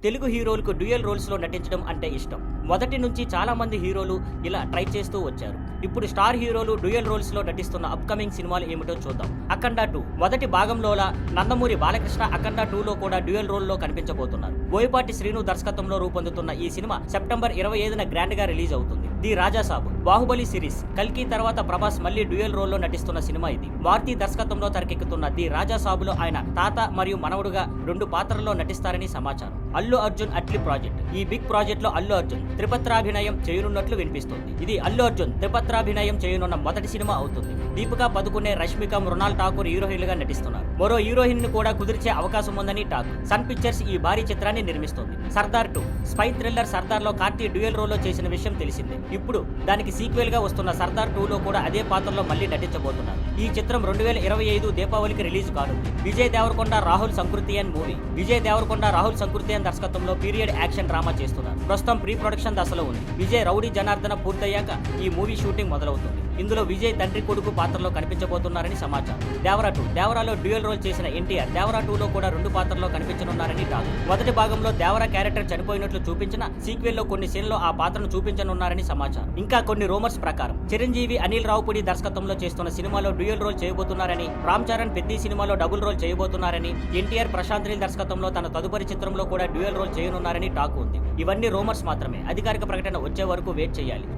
తెలుగు హీరోలకు dual roles లో నటించడం అంటే ఇష్టం. మొదటి నుంచి చాలా మంది హీరోలు ఇలా ట్రై చేస్తూ వచ్చారు. ఇప్పుడు స్టార్ హీరోలు డ్యూయల్ రోల్స్ లో నటిస్తున్న అప్కమింగ్ సినిమాలు ఏమిటో చూద్దాం. అఖండ 2 మొదటి భాగంలోలా నందమూరి బాలకృష్ణ అఖండ 2 లో కూడా డ్యూయల్ రోల్ లో కనిపించబోతున్నారు. బోయపాటి శ్రీను దర్శకత్వంలో రూపొందుతున్న ఈ సినిమా సెప్టెంబర్ 25న గ్రాండ్ గా రిలీజ్ అవుతుంది. ది రాజాసాబ్, బాహుబలి సిరీస్, కల్కి తర్వాత ప్రభాస్ మళ్లీ డ్యూయల్ రోల్ లో నటిస్తున్న సినిమా ఇది. మారుతి దర్శకత్వంలో తెరకెక్కుతున్న ది రాజాసాబులో ఆయన తాత మరియు మనవడుగా 2 పాత్రల్లో నటిస్తారని సమాచారం. అల్లు అర్జున్ అట్లీ ప్రాజెక్ట్. ఈ బిగ్ ప్రాజెక్ట్ లో అల్లు అర్జున్ త్రిపత్రాభినయం చేయనున్నట్లు వినిపిస్తోంది. ఇది అల్లు అర్జున్ త్రిపత్రాభినయం చేయనున్న మొదటి సినిమా అవుతుంది. దీపికా పదుకునే, రష్మిక, మృణాల్ ఠాకూర్ హీరోయిన్లుగా నటిస్తున్నారు. మరో హీరోయిన్ ను కూడా కుదిర్చే అవకాశం ఉందని టాక్. సన్ పిక్చర్స్ ఈ భారీ చిత్రాన్ని నిర్మిస్తోంది. Sardar 2 spy thriller. సర్దార్ లో కార్తీ డ్యూయల్ రోల్ లో చేసిన విషయం తెలిసిందే. ఇప్పుడు దానికి సీక్వెల్ గా వస్తున్న సర్దార్ 2 లో కూడా అదే పాత్రలో మళ్లీ నటించబోతున్నారు. ఈ చిత్రం 2025 దీపావళికి రిలీజ్ కానుంది. విజయ్ దేవరకొండ, రాహుల్ సంకృతియన్ మూవీ. విజయ్ దేవరకొండ, రాహుల్ సంకృతియన్ దర్శకత్వంలో పీరియడ్ యాక్షన్ డ్రామా చేస్తున్నారు. ప్రస్తుతం ప్రీ ప్రొడక్షన్ దశలో ఉంది. విజయ్ రౌడీ జనార్దన పూర్తయ్యాక ఈ మూవీ షూటింగ్ మొదలవుతుంది. ఇందులో విజయ్ తండ్రి కొడుకు పాత్రలో కనిపించబోతున్నారని సమాచారం. దేవరా 2 దేవరాలో డ్యూయల్ రోల్ చేసిన ఎన్టీఆర్ దేవరా 2 లో కూడా 2 పాత్రల్లో కనిపించనున్నారని టాక్. మొదటి భాగంలో దేవరా క్యారెక్టర్ చనిపోయినట్లు చూపించిన సీక్వెల్ లో కొన్ని సీన్లో ఆ పాత్రను చూపించనున్నారని సమాచారం. ఇంకా కొన్ని రూమర్స్ ప్రకారం చిరంజీవి అనిల్ రావుపూడి దర్శకత్వంలో చేస్తున్న సినిమాలో డ్యూయల్ రోల్ చేయబోతున్నారని, రామ్ చరణ్ పెద్ది సినిమాలో డబుల్ రోల్ చేయబోతున్నారని, ఎన్టీఆర్ ప్రశాంత్ నీల్ దర్శకత్వంలో తన తదుపరి చిత్రంలో కూడా డ్యూయల్ రోల్ చేయనున్నారని టాక్ ఉంది. ఇవన్నీ రూమర్స్ మాత్రమే. అధికారిక ప్రకటన వచ్చే వరకు వెయిట్ చేయాలి.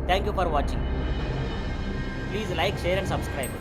Thank you for watching. Please like, share and subscribe.